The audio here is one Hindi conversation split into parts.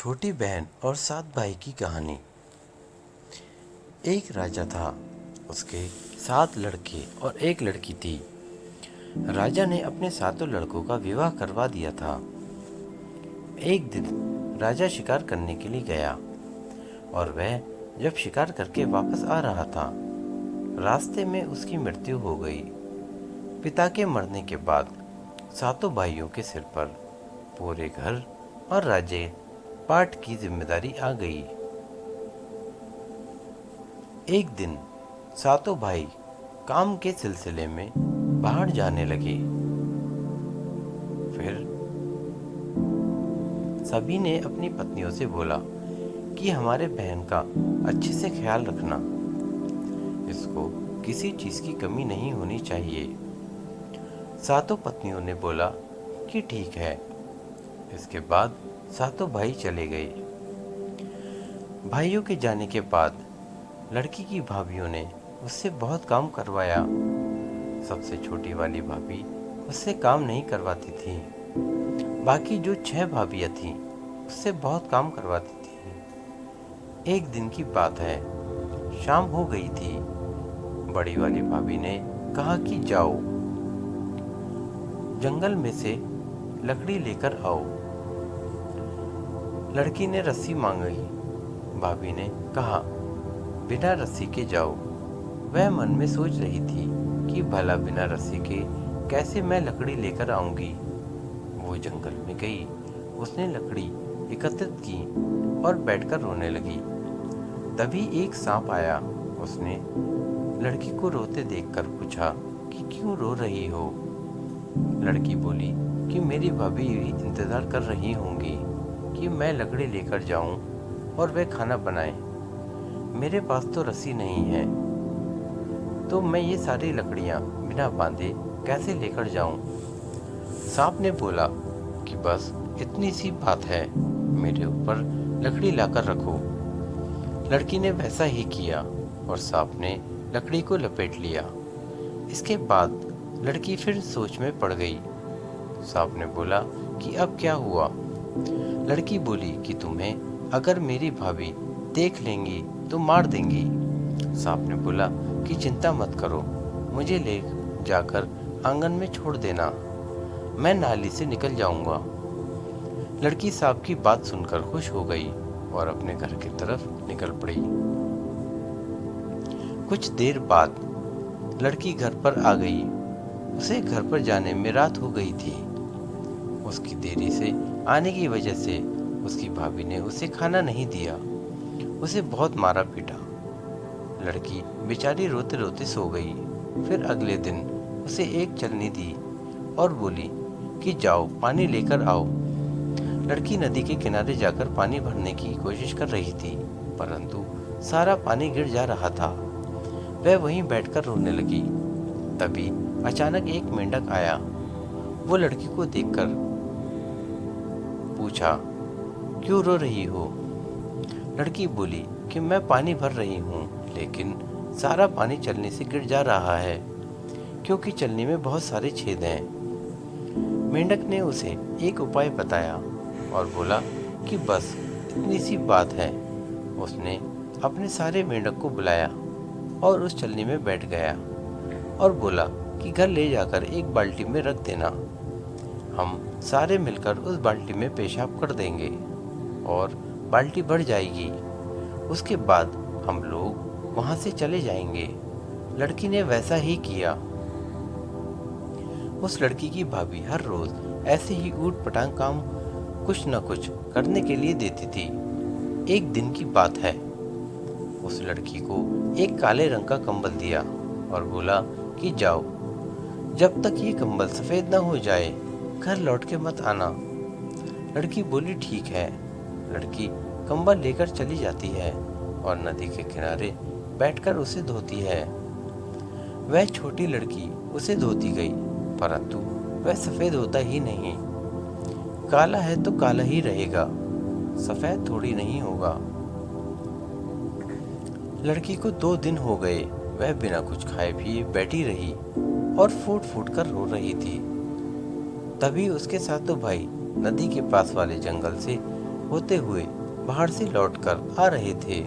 छोटी बहन और 7 भाई की कहानी। एक राजा था। उसके 7 लड़के और एक लड़की थी। राजा ने अपने 7 लड़कों का विवाह करवा दिया था। एक दिन राजा शिकार करने के लिए गया और वह जब शिकार करके वापस आ रहा था, रास्ते में उसकी मृत्यु हो गई। पिता के मरने के बाद 7 भाइयों के सिर पर पूरे घर और राज्य पाट की जिम्मेदारी आ गई। एक दिन 7 भाई काम के सिलसिले में बाहर जाने लगे। फिर सभी ने अपनी पत्नियों से बोला कि हमारे बहन का अच्छे से ख्याल रखना, इसको किसी चीज की कमी नहीं होनी चाहिए। 7 पत्नियों ने बोला कि ठीक है। इसके बाद 7 भाई चले गए। भाइयों के जाने के बाद लड़की की भाभीयों ने उससे बहुत काम करवाया। सबसे छोटी वाली भाभी उससे काम नहीं करवाती थी। बाकी जो 6 भाभियां थीं उससे बहुत काम करवाती थी। एक दिन की बात है, शाम हो गई थी। बड़ी वाली भाभी ने कहा कि जाओ जंगल में से लकड़ी लेकर आओ। लड़की ने रस्सी मांगी। भाभी ने कहा बिना रस्सी के जाओ। वह मन में सोच रही थी कि भला बिना रस्सी के कैसे मैं लकड़ी लेकर आऊंगी। वो जंगल में गई। उसने लकड़ी एकत्रित की और बैठकर रोने लगी। तभी एक सांप आया। उसने लड़की को रोते देखकर पूछा कि क्यों रो रही हो। लड़की बोली कि मेरी भाभी भी इंतजार कर रही होंगी कि मैं लकड़ी लेकर जाऊं और वे खाना बनाए। मेरे पास तो रस्सी नहीं है, तो मैं ये सारी लकड़ियां बिना बांधे कैसे लेकर जाऊं। सांप ने बोला कि बस इतनी सी बात है, मेरे ऊपर लकड़ी लाकर रखो। लड़की ने वैसा ही किया और सांप ने लकड़ी को लपेट लिया। इसके बाद लड़की फिर सोच में पड़ गई। सांप ने बोला कि अब क्या हुआ। लड़की बोली कि तुम्हें अगर मेरी भाभी देख लेंगी तो मार देंगी। सांप ने बोला कि चिंता मत करो, मुझे ले जाकर आंगन में छोड़ देना, मैं नाली से निकल जाऊंगा। लड़की सांप की बात सुनकर खुश हो गई और अपने घर की तरफ निकल पड़ी। कुछ देर बाद लड़की घर पर आ गई। उसे घर पर जाने में रात हो गई थी। उसकी देरी से आने की वजह से उसकी भाभी ने उसे खाना नहीं दिया। उसे बहुत मारा पीटा। लड़की बेचारी रोते रोते सो गई। फिर अगले दिन उसे एक चलनी दी और बोली कि जाओ पानी लेकर आओ। लड़की नदी के किनारे जाकर पानी भरने की कोशिश कर रही थी, परंतु सारा पानी गिर जा रहा था। वह वहीं बैठकर रोने लगी। तभी अचानक एक मेंढक आया। वो लड़की को देखकर पूछा क्यों रो रही हो। लड़की बोली कि मैं पानी भर रही हूँ, लेकिन सारा पानी चलनी से गिर जा रहा है क्योंकि चलनी में बहुत सारे छेद हैं। मेंढक ने उसे एक उपाय बताया और बोला कि बस इतनी सी बात है। उसने अपने सारे मेंढक को बुलाया और उस चलनी में बैठ गया और बोला कि घर ले जाकर एक बाल्टी में रख देना। हम सारे मिलकर उस बाल्टी में पेशाब कर देंगे और बाल्टी भर जाएगी। उसके बाद हम लोग वहां से चले जाएंगे। लड़की ने वैसा ही किया। उस लड़की की भाभी हर रोज ऐसे ही ऊट पटांग काम कुछ न कुछ करने के लिए देती थी। एक दिन की बात है, उस लड़की को एक काले रंग का कंबल दिया और बोला कि जाओ, जब तक ये कंबल सफेद न हो जाए घर लौट के मत आना। लड़की बोली ठीक है। लड़की कंबल लेकर चली जाती है और नदी के किनारे बैठकर उसे धोती है। वह छोटी लड़की उसे धोती गई, परंतु वह सफेद होता ही नहीं। काला है तो काला ही रहेगा, सफेद थोड़ी नहीं होगा। लड़की को 2 दिन हो गए। वह बिना कुछ खाए पिए बैठी रही और फूट फूट कर रो रही थी। तभी उसके 7 भाई नदी के पास वाले जंगल से होते हुए बाहर से लौटकर आ रहे थे।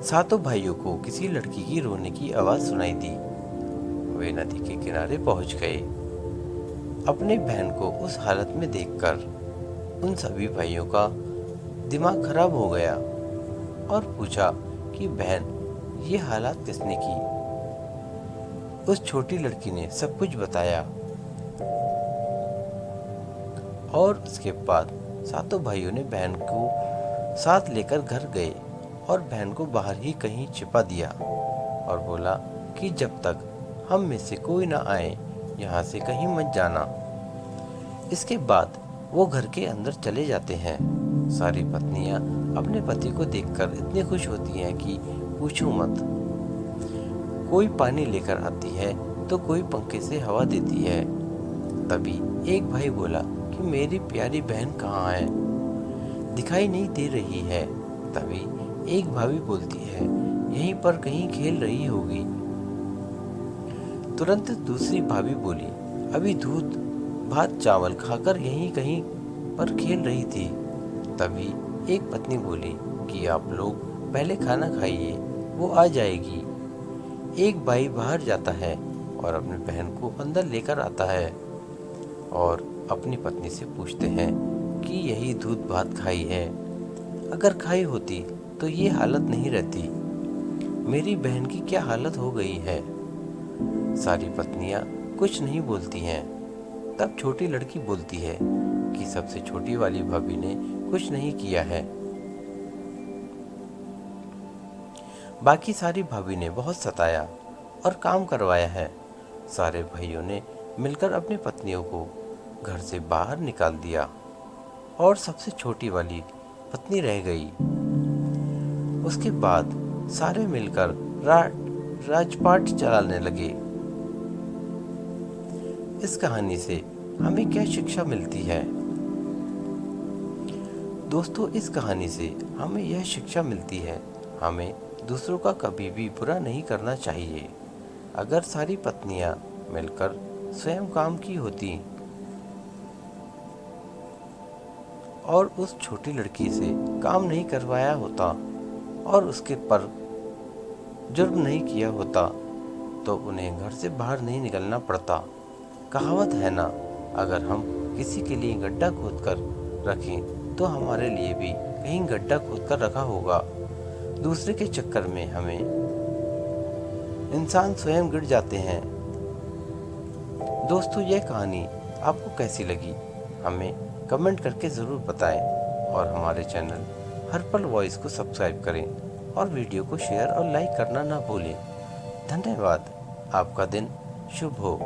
सातों भाइयों को किसी लड़की की रोने की आवाज सुनाई दी। वे नदी के किनारे पहुंच गए। अपने बहन को उस हालत में देखकर उन सभी भाइयों का दिमाग खराब हो गया और पूछा कि बहन, ये हालात किसने की? उस छोटी लड़की ने सब कुछ बताया और उसके बाद सातों भाइयों ने बहन को साथ लेकर घर गए और बहन को बाहर ही कहीं छिपा दिया और बोला कि जब तक हम में से कोई ना आए यहाँ से कहीं मत जाना। इसके बाद वो घर के अंदर चले जाते हैं। सारी पत्नियां अपने पति को देखकर इतनी खुश होती हैं कि पूछो मत। कोई पानी लेकर आती है तो कोई पंखे से हवा देती है। तभी एक भाई बोला कि मेरी प्यारी बहन कहाँ है, दिखाई नहीं दे रही है। तभी एक भाभी बोलती है यहीं पर कहीं खेल रही होगी। तुरंत दूसरी भाभी बोली अभी दूध भात चावल खाकर यहीं कहीं पर खेल रही थी। तभी एक पत्नी बोली कि आप लोग पहले खाना खाइए, वो आ जाएगी। एक भाई बाहर जाता है और अपनी बहन को अंदर लेकर आता है और अपनी पत्नी से पूछते हैं कि यही दूध भात खाई है, अगर खाई होती तो ये हालत नहीं रहती। मेरी बहन की क्या हालत हो गई है। सारी पत्नियां कुछ नहीं बोलती हैं। तब छोटी लड़की बोलती है कि सबसे छोटी वाली भाभी ने कुछ नहीं किया है, बाकी सारी भाभी ने बहुत सताया और काम करवाया है। सारे भाइयों ने मिलकर अपनी पत्नियों को घर से बाहर निकाल दिया और सबसे छोटी वाली पत्नी रह गई। उसके बाद सारे मिलकर राजपाट चलाने लगे। इस कहानी से हमें क्या शिक्षा मिलती है? दोस्तों, इस कहानी से हमें यह शिक्षा मिलती है, हमें दूसरों का कभी भी बुरा नहीं करना चाहिए। अगर सारी पत्नियां मिलकर स्वयं काम की होती और उस छोटी लड़की से काम नहीं करवाया होता और उसके पर जुर्म नहीं किया होता तो उन्हें घर से बाहर नहीं निकलना पड़ता। कहावत है ना, अगर हम किसी के लिए गड्ढा खोद कर रखें तो हमारे लिए भी कहीं गड्ढा खोद कर रखा होगा। दूसरे के चक्कर में हमें इंसान स्वयं गिर जाते हैं। दोस्तों, यह कहानी आपको कैसी लगी हमें कमेंट करके ज़रूर बताएं और हमारे चैनल हर पल वॉइस को सब्सक्राइब करें और वीडियो को शेयर और लाइक करना ना भूलें। धन्यवाद। आपका दिन शुभ हो।